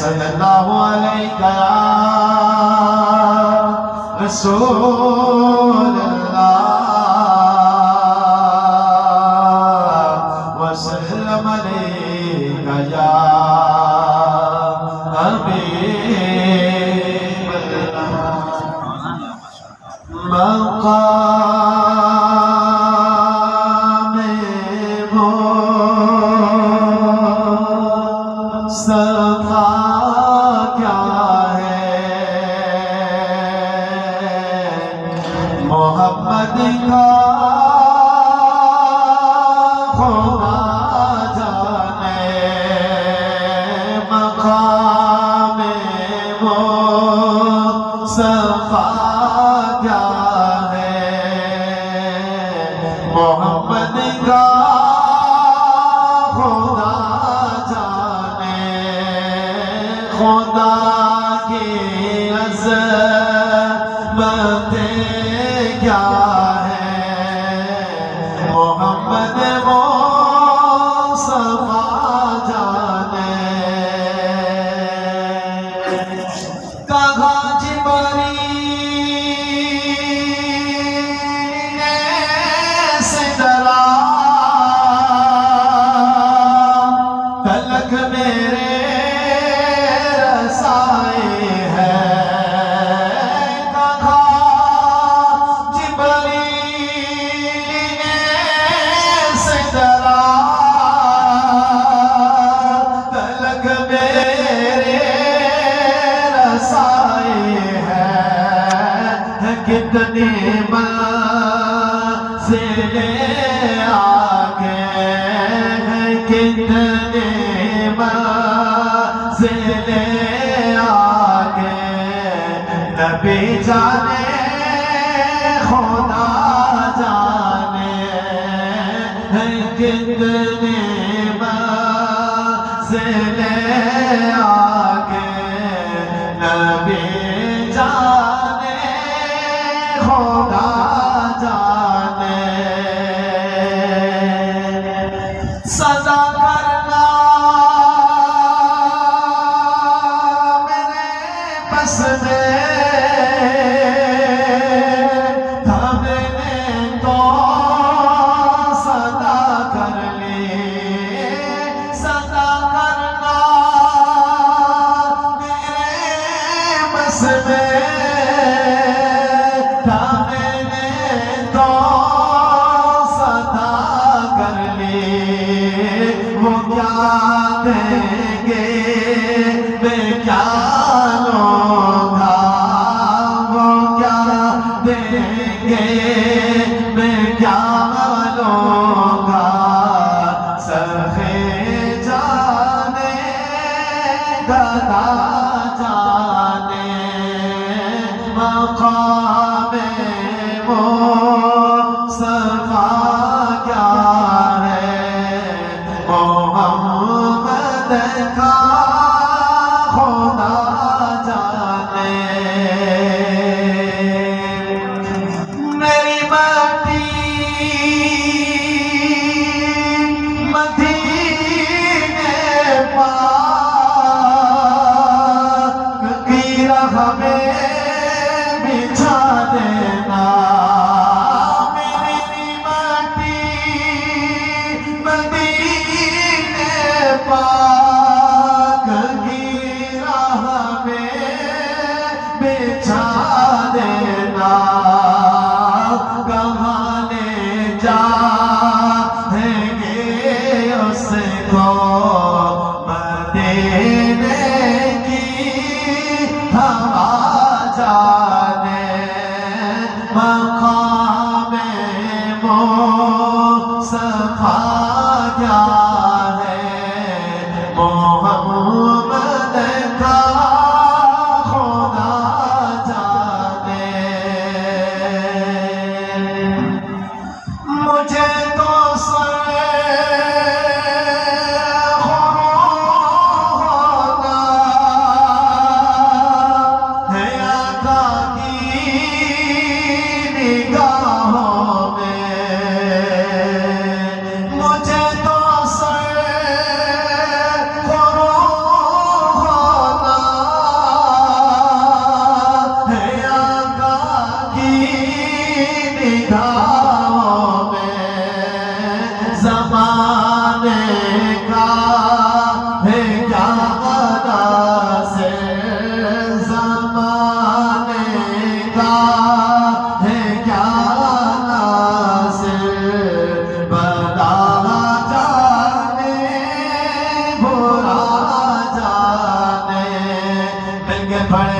सल्लल्लाहु अलैहि रसूल अल्लाह वसल्लम अलैका या हबीब मक़ाम मुस्तफ़ा क्या है मोहम्मद का खुदा जाने मक़ाम मुस्तफ़ा क्या है मोहम्मद का खुदा जाने खुदा की अज़मतें क्या है मोहम्मद मुस्तफ़ा जाने कहा जिब्रील से डरा तलक मेरे रसाए है कहा जिब्रील से डरा तलक मेरे रसाए है कितने मंज़िलें आगे हैं कितने मंज़िलें आगे नबी जाने खुदा जाने हैं कितने मंज़िलें आगे नबी जाने खुदा जाने सदा करना मेरे बस में था मैंने तो सदा कर ली सदा करना मेरे बस में था मैंने तो सदा कर ली वो क्या देंगे मैं क्या लूँगा वो क्या देंगे मैं क्या लूँगा सफ़े जाने गदा जाने मक़ाम मुस्तफ़ा क्या है मोहम्मद का खुदा जाने मेरी माटी मदीने पाक की राह में बिछा देना मेरी माटी मदीने पाक की राह में बिछा देना कहाँ ले जाएंगे उसको मदीने की हवा जाने मक़ाम मुस्तफ़ा क्या है मोहम्मद का खुदा जाने मुझे तो बड़े